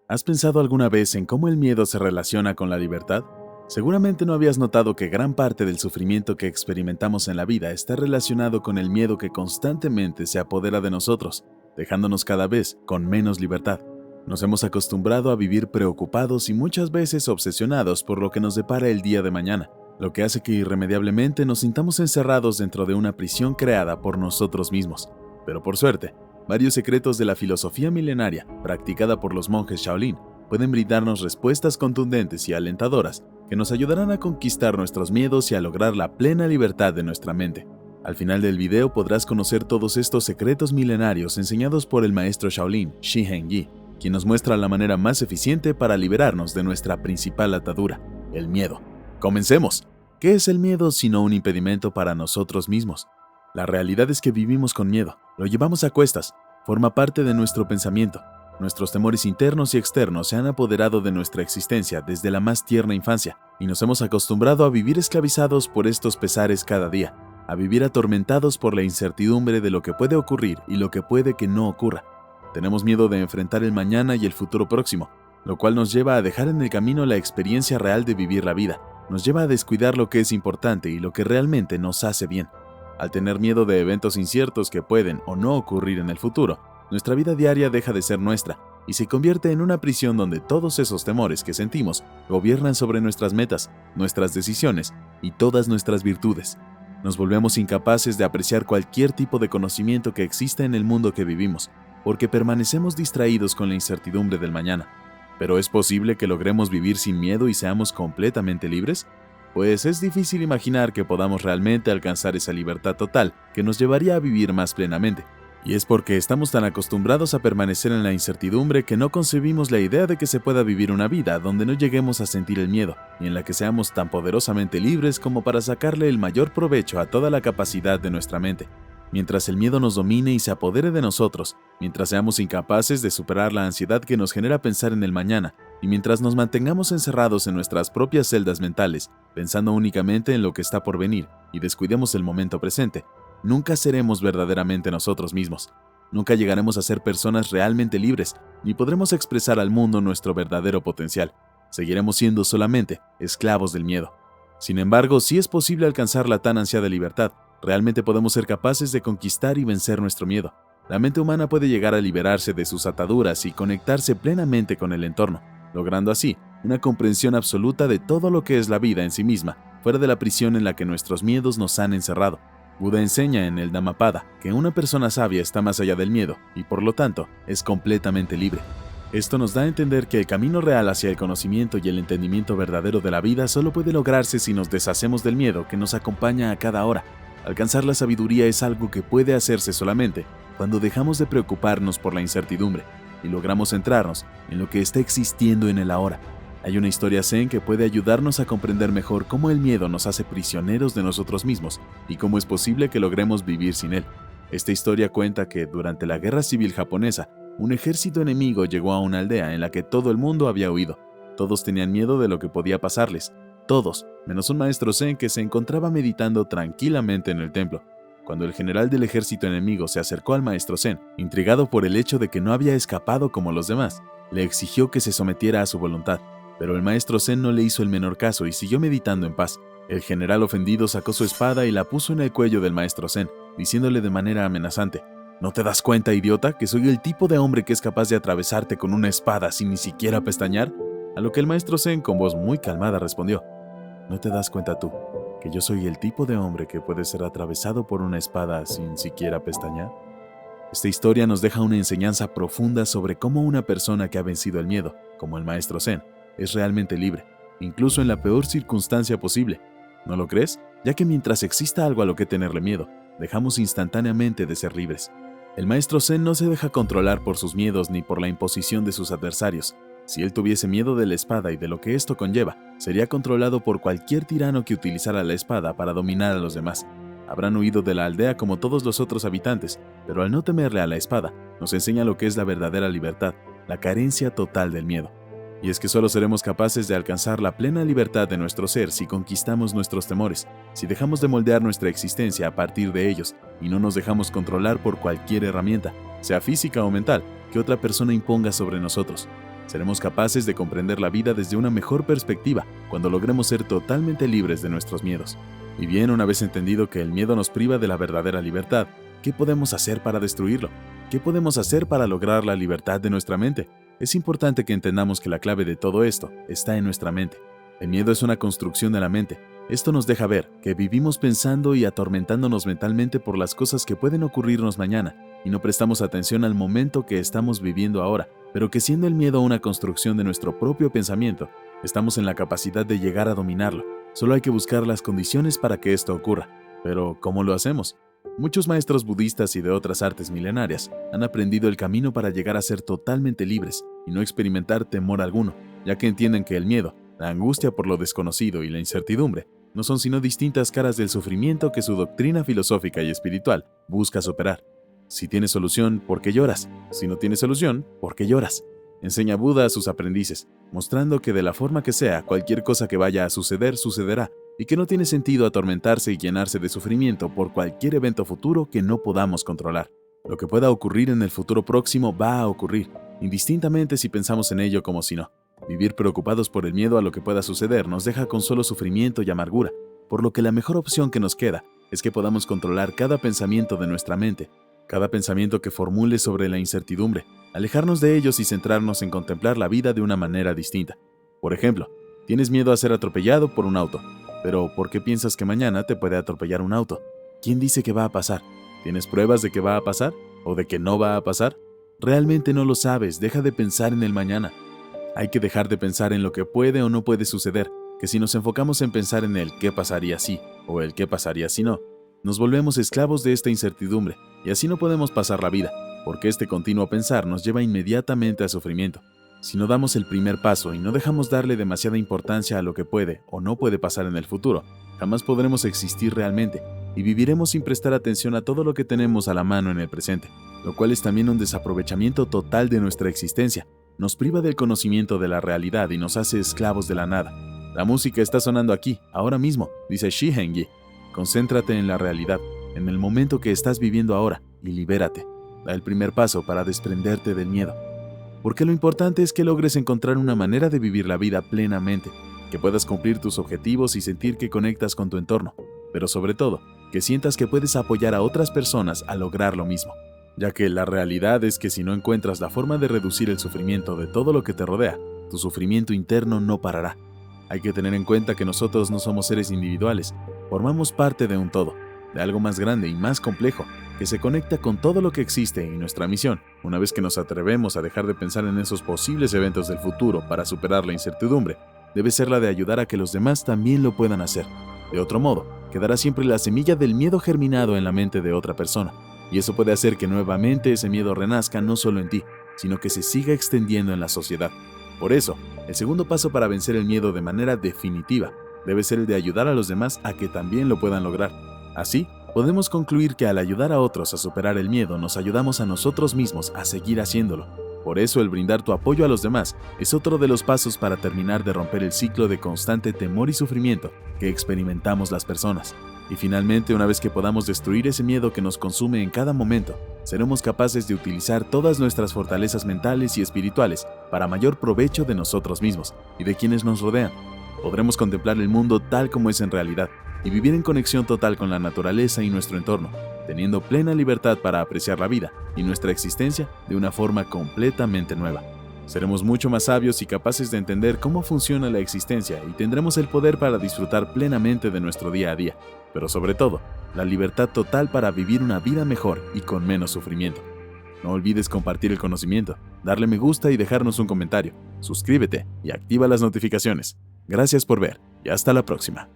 ¿Has pensado alguna vez en cómo el miedo se relaciona con la libertad? Seguramente no habías notado que gran parte del sufrimiento que experimentamos en la vida está relacionado con el miedo que constantemente se apodera de nosotros, dejándonos cada vez con menos libertad. Nos hemos acostumbrado a vivir preocupados y muchas veces obsesionados por lo que nos depara el día de mañana, lo que hace que irremediablemente nos sintamos encerrados dentro de una prisión creada por nosotros mismos. Pero por suerte, varios secretos de la filosofía milenaria, practicada por los monjes Shaolin, pueden brindarnos respuestas contundentes y alentadoras que nos ayudarán a conquistar nuestros miedos y a lograr la plena libertad de nuestra mente. Al final del video podrás conocer todos estos secretos milenarios enseñados por el maestro Shaolin, Shihen Yi, quien nos muestra la manera más eficiente para liberarnos de nuestra principal atadura, el miedo. ¡Comencemos! ¿Qué es el miedo sino un impedimento para nosotros mismos? La realidad es que vivimos con miedo, lo llevamos a cuestas, forma parte de nuestro pensamiento. Nuestros temores internos y externos se han apoderado de nuestra existencia desde la más tierna infancia y nos hemos acostumbrado a vivir esclavizados por estos pesares cada día, a vivir atormentados por la incertidumbre de lo que puede ocurrir y lo que puede que no ocurra. Tenemos miedo de enfrentar el mañana y el futuro próximo, lo cual nos lleva a dejar en el camino la experiencia real de vivir la vida, nos lleva a descuidar lo que es importante y lo que realmente nos hace bien. Al tener miedo de eventos inciertos que pueden o no ocurrir en el futuro, nuestra vida diaria deja de ser nuestra y se convierte en una prisión donde todos esos temores que sentimos gobiernan sobre nuestras metas, nuestras decisiones y todas nuestras virtudes. Nos volvemos incapaces de apreciar cualquier tipo de conocimiento que exista en el mundo que vivimos, porque permanecemos distraídos con la incertidumbre del mañana. ¿Pero es posible que logremos vivir sin miedo y seamos completamente libres? Pues es difícil imaginar que podamos realmente alcanzar esa libertad total que nos llevaría a vivir más plenamente. Y es porque estamos tan acostumbrados a permanecer en la incertidumbre que no concebimos la idea de que se pueda vivir una vida donde no lleguemos a sentir el miedo y en la que seamos tan poderosamente libres como para sacarle el mayor provecho a toda la capacidad de nuestra mente. Mientras el miedo nos domine y se apodere de nosotros, mientras seamos incapaces de superar la ansiedad que nos genera pensar en el mañana, y mientras nos mantengamos encerrados en nuestras propias celdas mentales, pensando únicamente en lo que está por venir, y descuidemos el momento presente, nunca seremos verdaderamente nosotros mismos. Nunca llegaremos a ser personas realmente libres, ni podremos expresar al mundo nuestro verdadero potencial. Seguiremos siendo solamente esclavos del miedo. Sin embargo, sí es posible alcanzar la tan ansiada libertad. Realmente podemos ser capaces de conquistar y vencer nuestro miedo. La mente humana puede llegar a liberarse de sus ataduras y conectarse plenamente con el entorno, logrando así una comprensión absoluta de todo lo que es la vida en sí misma, fuera de la prisión en la que nuestros miedos nos han encerrado. Buda enseña en el Dhammapada que una persona sabia está más allá del miedo y por lo tanto es completamente libre. Esto nos da a entender que el camino real hacia el conocimiento y el entendimiento verdadero de la vida solo puede lograrse si nos deshacemos del miedo que nos acompaña a cada hora. Alcanzar la sabiduría es algo que puede hacerse solamente cuando dejamos de preocuparnos por la incertidumbre y logramos centrarnos en lo que está existiendo en el ahora. Hay una historia zen que puede ayudarnos a comprender mejor cómo el miedo nos hace prisioneros de nosotros mismos y cómo es posible que logremos vivir sin él. Esta historia cuenta que durante la Guerra Civil japonesa, un ejército enemigo llegó a una aldea en la que todo el mundo había huido. Todos tenían miedo de lo que podía pasarles. Todos, menos un maestro zen que se encontraba meditando tranquilamente en el templo. Cuando el general del ejército enemigo se acercó al maestro zen, intrigado por el hecho de que no había escapado como los demás, le exigió que se sometiera a su voluntad. Pero el maestro zen no le hizo el menor caso y siguió meditando en paz. El general ofendido sacó su espada y la puso en el cuello del maestro zen, diciéndole de manera amenazante: ¿No te das cuenta, idiota, que soy el tipo de hombre que es capaz de atravesarte con una espada sin ni siquiera pestañear? A lo que el maestro zen, con voz muy calmada, respondió: ¿No te das cuenta tú que yo soy el tipo de hombre que puede ser atravesado por una espada sin siquiera pestañear? Esta historia nos deja una enseñanza profunda sobre cómo una persona que ha vencido el miedo, como el maestro zen, es realmente libre, incluso en la peor circunstancia posible. ¿No lo crees? Ya que mientras exista algo a lo que tenerle miedo, dejamos instantáneamente de ser libres. El maestro zen no se deja controlar por sus miedos ni por la imposición de sus adversarios. Si él tuviese miedo de la espada y de lo que esto conlleva, sería controlado por cualquier tirano que utilizara la espada para dominar a los demás. Habrán huido de la aldea como todos los otros habitantes, pero al no temerle a la espada, nos enseña lo que es la verdadera libertad, la carencia total del miedo. Y es que solo seremos capaces de alcanzar la plena libertad de nuestro ser si conquistamos nuestros temores, si dejamos de moldear nuestra existencia a partir de ellos y no nos dejamos controlar por cualquier herramienta, sea física o mental, que otra persona imponga sobre nosotros. Seremos capaces de comprender la vida desde una mejor perspectiva cuando logremos ser totalmente libres de nuestros miedos. Y bien, una vez entendido que el miedo nos priva de la verdadera libertad, ¿qué podemos hacer para destruirlo? ¿Qué podemos hacer para lograr la libertad de nuestra mente? Es importante que entendamos que la clave de todo esto está en nuestra mente. El miedo es una construcción de la mente. Esto nos deja ver que vivimos pensando y atormentándonos mentalmente por las cosas que pueden ocurrirnos mañana, y no prestamos atención al momento que estamos viviendo ahora, pero que siendo el miedo una construcción de nuestro propio pensamiento, estamos en la capacidad de llegar a dominarlo. Solo hay que buscar las condiciones para que esto ocurra. Pero, ¿cómo lo hacemos? Muchos maestros budistas y de otras artes milenarias han aprendido el camino para llegar a ser totalmente libres y no experimentar temor alguno, ya que entienden que el miedo, la angustia por lo desconocido y la incertidumbre no son sino distintas caras del sufrimiento que su doctrina filosófica y espiritual busca superar. Si tienes solución, ¿por qué lloras? Si no tienes solución, ¿por qué lloras? Enseña Buda a sus aprendices, mostrando que de la forma que sea, cualquier cosa que vaya a suceder, sucederá, y que no tiene sentido atormentarse y llenarse de sufrimiento por cualquier evento futuro que no podamos controlar. Lo que pueda ocurrir en el futuro próximo va a ocurrir, indistintamente si pensamos en ello como si no. Vivir preocupados por el miedo a lo que pueda suceder nos deja con solo sufrimiento y amargura, por lo que la mejor opción que nos queda es que podamos controlar cada pensamiento de nuestra mente, cada pensamiento que formule sobre la incertidumbre, alejarnos de ellos y centrarnos en contemplar la vida de una manera distinta. Por ejemplo, tienes miedo a ser atropellado por un auto, pero ¿por qué piensas que mañana te puede atropellar un auto? ¿Quién dice que va a pasar? ¿Tienes pruebas de que va a pasar? ¿O de que no va a pasar? Realmente no lo sabes, deja de pensar en el mañana. Hay que dejar de pensar en lo que puede o no puede suceder, que si nos enfocamos en pensar en el qué pasaría si o el qué pasaría si no, nos volvemos esclavos de esta incertidumbre y así no podemos pasar la vida, porque este continuo pensar nos lleva inmediatamente a sufrimiento. Si no damos el primer paso y no dejamos darle demasiada importancia a lo que puede o no puede pasar en el futuro, jamás podremos existir realmente y viviremos sin prestar atención a todo lo que tenemos a la mano en el presente, lo cual es también un desaprovechamiento total de nuestra existencia. Nos priva del conocimiento de la realidad y nos hace esclavos de la nada. La música está sonando aquí, ahora mismo, dice Shihengi. Concéntrate en la realidad, en el momento que estás viviendo ahora, y libérate. Da el primer paso para desprenderte del miedo. Porque lo importante es que logres encontrar una manera de vivir la vida plenamente, que puedas cumplir tus objetivos y sentir que conectas con tu entorno, pero sobre todo, que sientas que puedes apoyar a otras personas a lograr lo mismo. Ya que la realidad es que si no encuentras la forma de reducir el sufrimiento de todo lo que te rodea, tu sufrimiento interno no parará. Hay que tener en cuenta que nosotros no somos seres individuales, formamos parte de un todo, de algo más grande y más complejo, que se conecta con todo lo que existe, y nuestra misión, una vez que nos atrevemos a dejar de pensar en esos posibles eventos del futuro para superar la incertidumbre, debe ser la de ayudar a que los demás también lo puedan hacer. De otro modo, quedará siempre la semilla del miedo germinado en la mente de otra persona. Y eso puede hacer que nuevamente ese miedo renazca no solo en ti, sino que se siga extendiendo en la sociedad. Por eso, el segundo paso para vencer el miedo de manera definitiva debe ser el de ayudar a los demás a que también lo puedan lograr. Así, podemos concluir que al ayudar a otros a superar el miedo, nos ayudamos a nosotros mismos a seguir haciéndolo. Por eso, el brindar tu apoyo a los demás es otro de los pasos para terminar de romper el ciclo de constante temor y sufrimiento que experimentamos las personas. Y finalmente, una vez que podamos destruir ese miedo que nos consume en cada momento, seremos capaces de utilizar todas nuestras fortalezas mentales y espirituales para mayor provecho de nosotros mismos y de quienes nos rodean. Podremos contemplar el mundo tal como es en realidad y vivir en conexión total con la naturaleza y nuestro entorno, teniendo plena libertad para apreciar la vida y nuestra existencia de una forma completamente nueva. Seremos mucho más sabios y capaces de entender cómo funciona la existencia y tendremos el poder para disfrutar plenamente de nuestro día a día, pero sobre todo, la libertad total para vivir una vida mejor y con menos sufrimiento. No olvides compartir el conocimiento, darle me gusta y dejarnos un comentario. Suscríbete y activa las notificaciones. Gracias por ver y hasta la próxima.